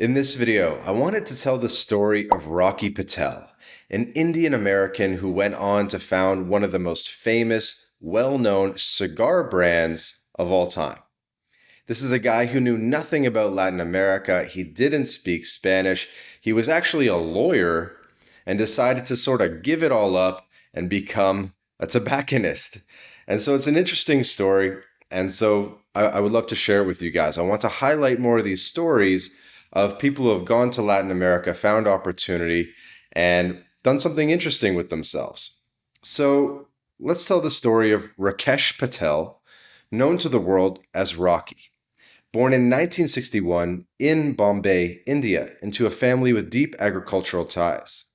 In this video, I wanted to tell the story of Rocky Patel, an Indian American who went on to found one of the most famous, well-known cigar brands of all time. This is a guy who knew nothing about Latin America. He didn't speak Spanish. He was actually a lawyer and decided to sort of give it all up and become a tobacconist. And so it's an interesting story. And so I would love to share it with you guys. I want to highlight more of these stories of people who have gone to Latin America, found opportunity, and done something interesting with themselves. So let's tell the story of Rakesh Patel, known to the world as Rocky. Born in 1961 in Bombay, India, into a family with deep agricultural ties.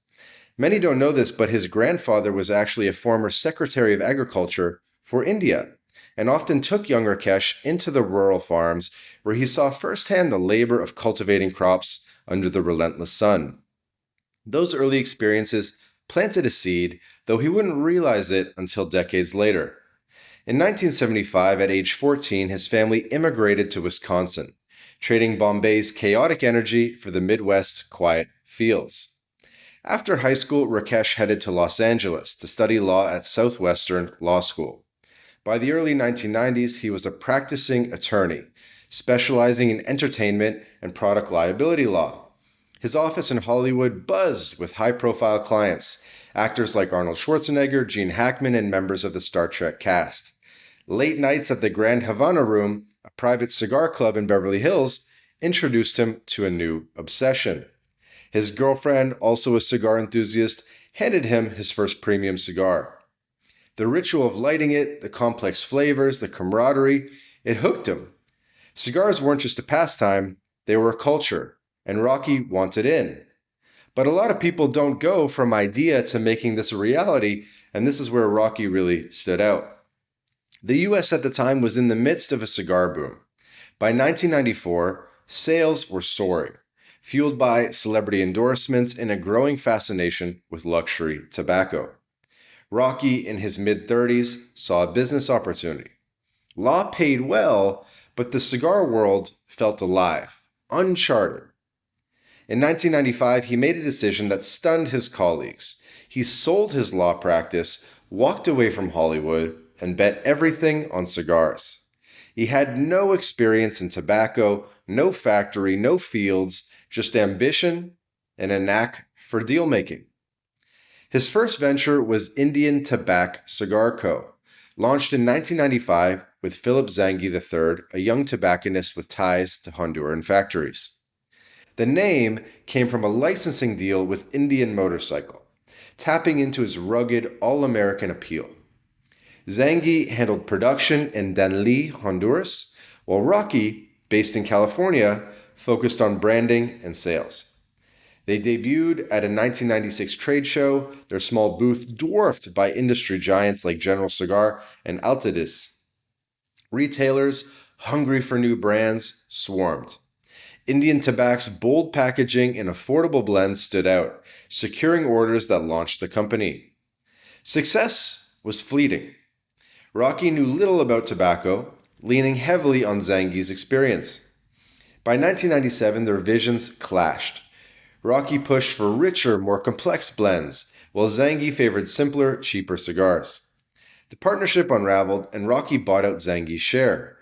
Many don't know this, but his grandfather was actually a former Secretary of Agriculture for India, and often took young Rakesh into the rural farms where he saw firsthand the labor of cultivating crops under the relentless sun. Those early experiences planted a seed, though he wouldn't realize it until decades later. In 1975, at age 14, his family immigrated to Wisconsin, trading Bombay's chaotic energy for the Midwest's quiet fields. After high school, Rakesh headed to Los Angeles to study law at Southwestern Law School. By the early 1990s, he was a practicing attorney, specializing in entertainment and product liability law. His office in Hollywood buzzed with high-profile clients, actors like Arnold Schwarzenegger, Gene Hackman, and members of the Star Trek cast. Late nights at the Grand Havana Room, a private cigar club in Beverly Hills, introduced him to a new obsession. His girlfriend, also a cigar enthusiast, handed him his first premium cigar. The ritual of lighting it, the complex flavors, the camaraderie, it hooked him. Cigars weren't just a pastime, they were a culture, and Rocky wanted in. But a lot of people don't go from idea to making this a reality, and this is where Rocky really stood out. The US at the time was in the midst of a cigar boom. By 1994, sales were soaring, fueled by celebrity endorsements and a growing fascination with luxury tobacco. Rocky, in his mid-30s, saw a business opportunity. Law paid well, but the cigar world felt alive, uncharted. In 1995, he made a decision that stunned his colleagues. He sold his law practice, walked away from Hollywood, and bet everything on cigars. He had no experience in tobacco, no factory, no fields, just ambition and a knack for deal-making. His first venture was Indian Tobac Cigar Co., launched in 1995 with Philip Zangi III, a young tobacconist with ties to Honduran factories. The name came from a licensing deal with Indian Motorcycle, tapping into his rugged, all-American appeal. Zangi handled production in Danlí, Honduras, while Rocky, based in California, focused on branding and sales. They debuted at a 1996 trade show, their small booth dwarfed by industry giants like General Cigar and Altadis. Retailers, hungry for new brands, swarmed. Indian Tobac's bold packaging and affordable blends stood out, securing orders that launched the company. Success was fleeting. Rocky knew little about tobacco, leaning heavily on Zangi's experience. By 1997, their visions clashed. Rocky pushed for richer, more complex blends, while Zangi favored simpler, cheaper cigars. The partnership unraveled, and Rocky bought out Zangi's share.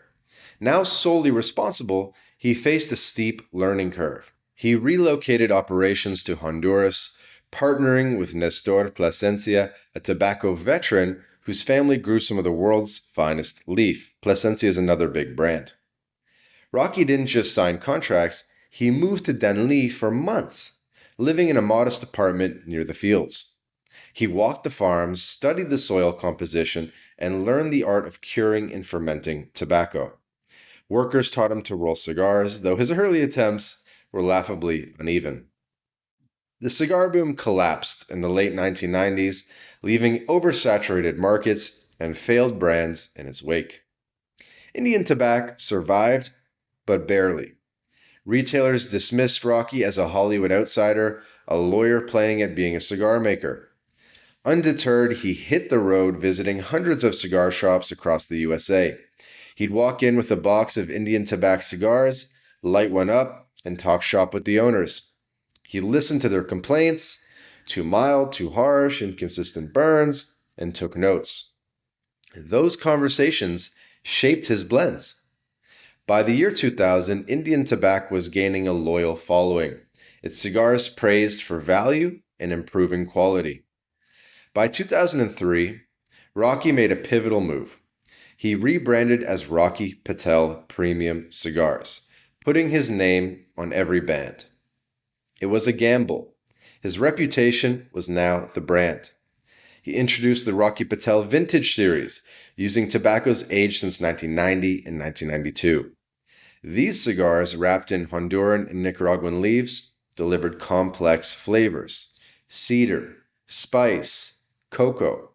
Now solely responsible, he faced a steep learning curve. He relocated operations to Honduras, partnering with Nestor Plasencia, a tobacco veteran whose family grew some of the world's finest leaf. Plasencia is another big brand. Rocky didn't just sign contracts, he moved to Danlí for months, living in a modest apartment near the fields. He walked the farms, studied the soil composition, and learned the art of curing and fermenting tobacco. Workers taught him to roll cigars, though his early attempts were laughably uneven. The cigar boom collapsed in the late 1990s, leaving oversaturated markets and failed brands in its wake. Indian Tobac survived, but barely. Retailers dismissed Rocky as a Hollywood outsider, a lawyer playing at being a cigar maker. Undeterred, he hit the road visiting hundreds of cigar shops across the USA. He'd walk in with a box of Indian Tobac cigars, light one up, and talk shop with the owners. He listened to their complaints, too mild, too harsh, inconsistent burns, and took notes. Those conversations shaped his blends. By the year 2000, Indian Tobac was gaining a loyal following, its cigars praised for value and improving quality. By 2003, Rocky made a pivotal move. He rebranded as Rocky Patel Premium Cigars, putting his name on every band. It was a gamble. His reputation was now the brand. He introduced the Rocky Patel Vintage Series, using tobaccos aged since 1990 and 1992. These cigars, wrapped in Honduran and Nicaraguan leaves, delivered complex flavors: cedar, spice, cocoa,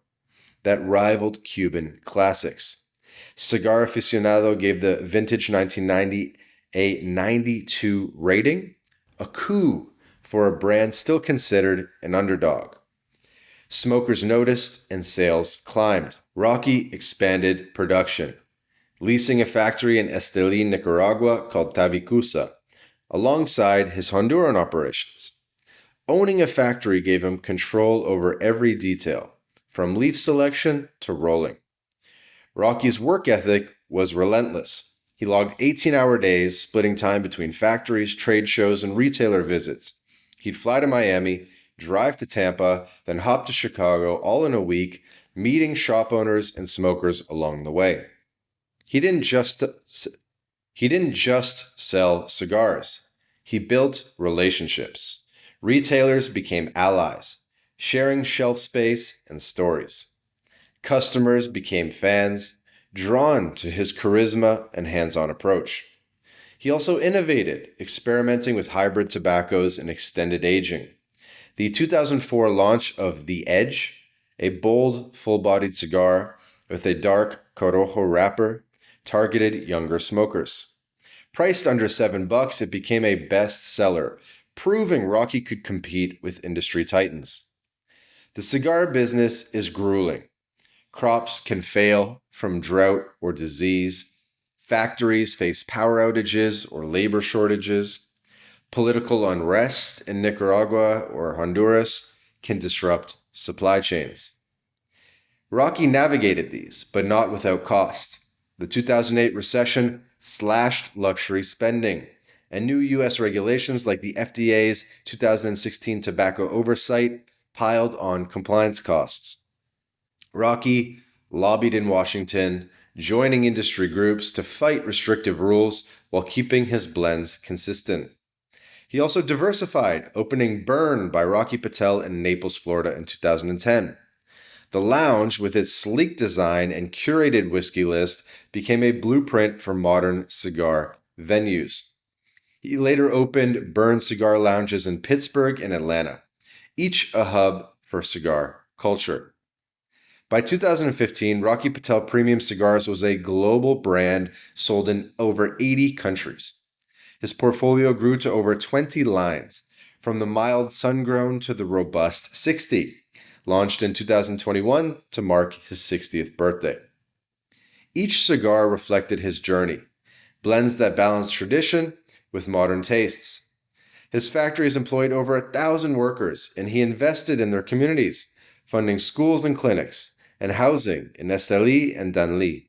that rivaled Cuban classics. Cigar Aficionado gave the vintage 1990 a 92 rating, a coup for a brand still considered an underdog. Smokers noticed and sales climbed. Rocky expanded production, leasing a factory in Esteli, Nicaragua called Tavicusa, alongside his Honduran operations. Owning a factory gave him control over every detail, from leaf selection to rolling. Rocky's work ethic was relentless. He logged 18-hour days, splitting time between factories, trade shows, and retailer visits. He'd fly to Miami, drive to Tampa, then hop to Chicago, all in a week, meeting shop owners and smokers along the way. He didn't just sell cigars. He built relationships. Retailers became allies, sharing shelf space and stories. Customers became fans, drawn to his charisma and hands-on approach. He also innovated, experimenting with hybrid tobaccos and extended aging. The 2004 launch of The Edge, a bold, full-bodied cigar with a dark Corojo wrapper, targeted younger smokers. Priced under $7, it became a bestseller, proving Rocky could compete with industry titans. The cigar business is grueling. Crops can fail from drought or disease. Factories face power outages or labor shortages. Political unrest in Nicaragua or Honduras can disrupt supply chains. Rocky navigated these, but not without cost. The 2008 recession slashed luxury spending, and new U.S. regulations like the FDA's 2016 tobacco oversight piled on compliance costs. Rocky lobbied in Washington, joining industry groups to fight restrictive rules while keeping his blends consistent. He also diversified, opening Burn by Rocky Patel in Naples, Florida in 2010. The lounge, with its sleek design and curated whiskey list, became a blueprint for modern cigar venues. He later opened Burn cigar lounges in Pittsburgh and Atlanta, each a hub for cigar culture. By 2015, Rocky Patel Premium Cigars was a global brand sold in over 80 countries. His portfolio grew to over 20 lines, from the mild sun-grown to the robust 60, launched in 2021 to mark his 60th birthday. Each cigar reflected his journey, blends that balanced tradition with modern tastes. His factories employed over 1,000 workers, and he invested in their communities, funding schools and clinics, and housing in Esteli and Danli.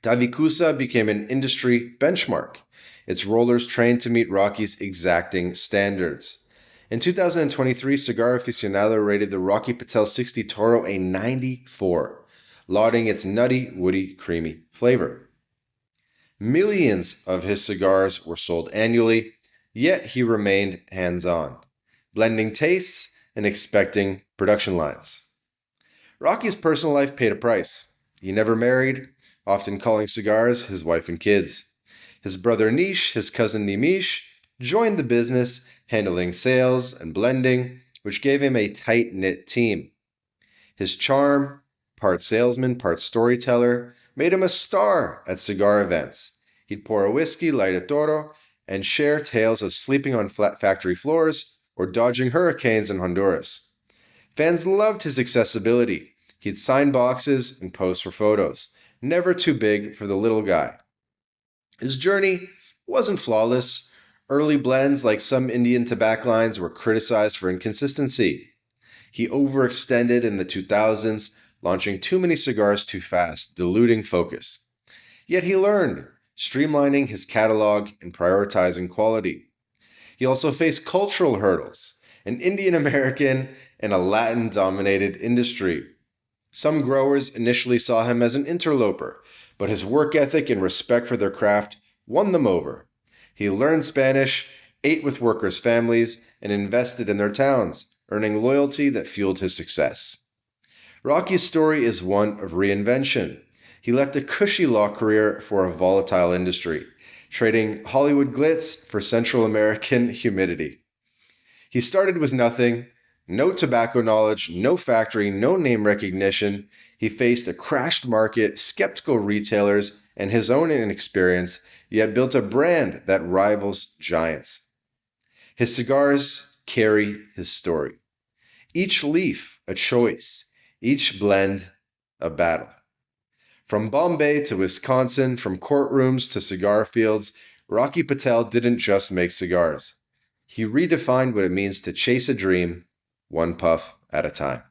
Tavicusa became an industry benchmark, its rollers trained to meet Rocky's exacting standards. In 2023, Cigar Aficionado rated the Rocky Patel 60 Toro a 94, lauding its nutty, woody, creamy flavor. Millions of his cigars were sold annually, yet he remained hands-on, blending tastes and expecting production lines. Rocky's personal life paid a price. He never married, often calling cigars his wife and kids. His brother Nish, his cousin Nimish, joined the business, handling sales and blending, which gave him a tight-knit team. His charm, part salesman, part storyteller, made him a star at cigar events. He'd pour a whiskey, light a toro, and share tales of sleeping on flat factory floors or dodging hurricanes in Honduras. Fans loved his accessibility. He'd sign boxes and pose for photos, never too big for the little guy. His journey wasn't flawless. Early blends, like some Indian tobacco lines, were criticized for inconsistency. He overextended in the 2000s, launching too many cigars too fast, diluting focus. Yet he learned, streamlining his catalog and prioritizing quality. He also faced cultural hurdles, an Indian American in a Latin-dominated industry. Some growers initially saw him as an interloper, but his work ethic and respect for their craft won them over. He learned Spanish, ate with workers' families, and invested in their towns, earning loyalty that fueled his success. Rocky's story is one of reinvention. He left a cushy law career for a volatile industry, trading Hollywood glitz for Central American humidity. He started with nothing, no tobacco knowledge, no factory, no name recognition. He faced a crashed market, skeptical retailers, and his own inexperience, yet built a brand that rivals giants. His cigars carry his story. Each leaf a choice, each blend a battle. From Bombay to Wisconsin, from courtrooms to cigar fields, Rocky Patel didn't just make cigars. He redefined what it means to chase a dream, one puff at a time.